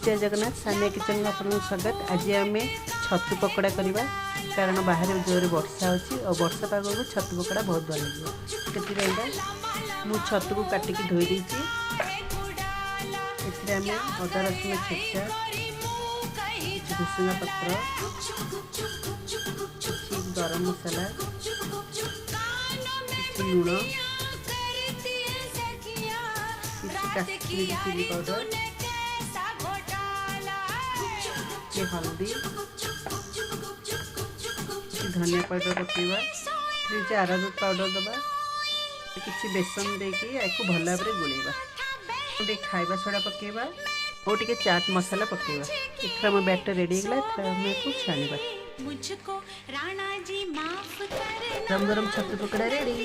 जय जगन्नाथ सानिया किचन में आपको स्वागत। आज आम छतु पकड़ा करवा कारण बाहर जोर वर्षा अच्छी और वर्षा पाग को छतु पकड़ा बहुत भल लगे। मु छतु को काटिकी धोई देती आम अदा रसुण छेचा भुसुंगा पत्र गरम मसला लुण काश्मीरी चिली पाउडर हल्दी धनिया पाउडर पकेवा आरारोट पाउडर दबा कि बेसन देकी भल भाव गोलेवा खाइबा सोडा पकेवा और टे चाट मसाला पकेवा। इथरा मो बैटर रेडी गला छाणीबा। गरम गरम छतु पकड़ा रेडी।